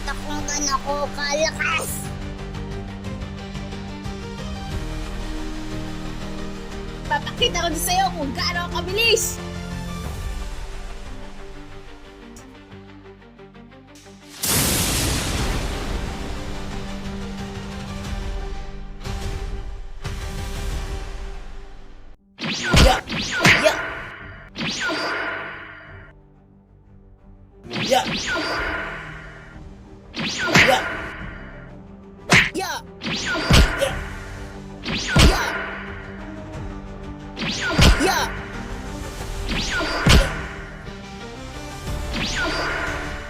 Ipapakita kung gaano ako kalakas. Papakita ko din sa'yo kung gaano ako kabilis! Yeah! Yeah! Yeah! Yeah! Yeah! Yeah! Yeah!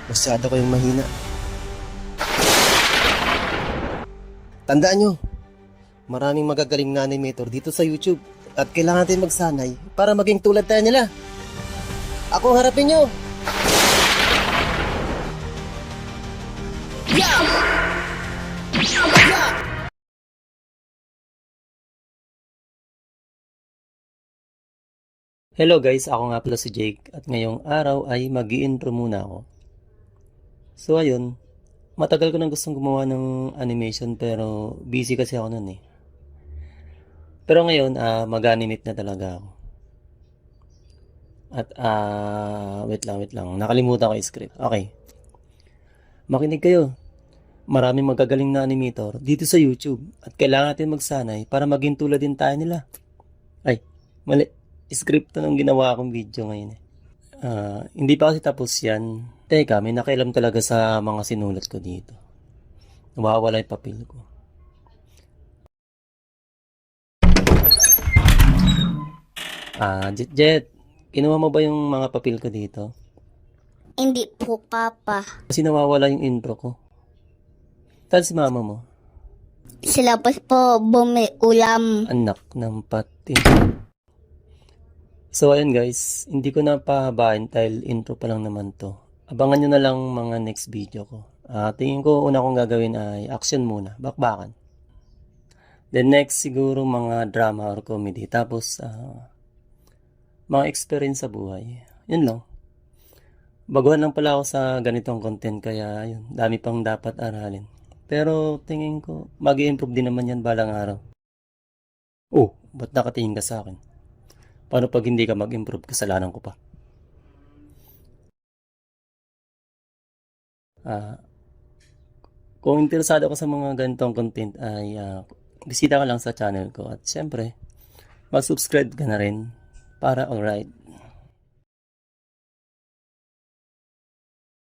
Masyado kayong mahina. Tandaan nyo, maraming magagaling na animator dito sa YouTube at kailangan natin magsanay para maging tulad tayo nila. Ako harapin nyo! Yeah! Yeah! Hello guys, ako nga pala si Jake at ngayong araw ay mag-i-intro muna ako. So ayun, matagal ko nang gustong gumawa ng animation pero busy kasi ako nun eh. Pero ngayon, mag-animate na talaga ako. At wait lang, nakalimutan ko yung script. Okay, makinig kayo. Maraming magagaling na animator dito sa YouTube at kailangan natin magsanay para maging tulad din tayo nila. Ay, mali. Script to nung ginawa akong video ngayon eh. Hindi pa kasi tapos yan. Teka, may nakailam talaga sa mga sinulat ko dito. Nawawala yung papel ko. Jet, kinuha mo ba yung mga papel ko dito? Hindi po, Papa. Kasi nawawala yung intro ko. Saan si mama mo? Sila po ulam. Anak ng pati. So ayun guys, hindi ko na pahabain dahil intro pa lang naman to. Abangan nyo na lang mga next video ko. Tingin ko una kong gagawin ay action muna, bakbakan. Then next siguro mga drama or comedy. Tapos mga experience sa buhay. Yun lang. Baguhan lang pala ako sa ganitong content kaya yun, dami pang dapat aralin. Pero tingin ko mag-i-improve din naman yan balang araw. Oh, ba't nakatingin ka sa akin? Paano pag hindi ka mag-improve, kasalanan ko pa? Kung interesado ka sa mga ganitong content ay bisita ka lang sa channel ko. At syempre, mag-subscribe ka na rin para alright.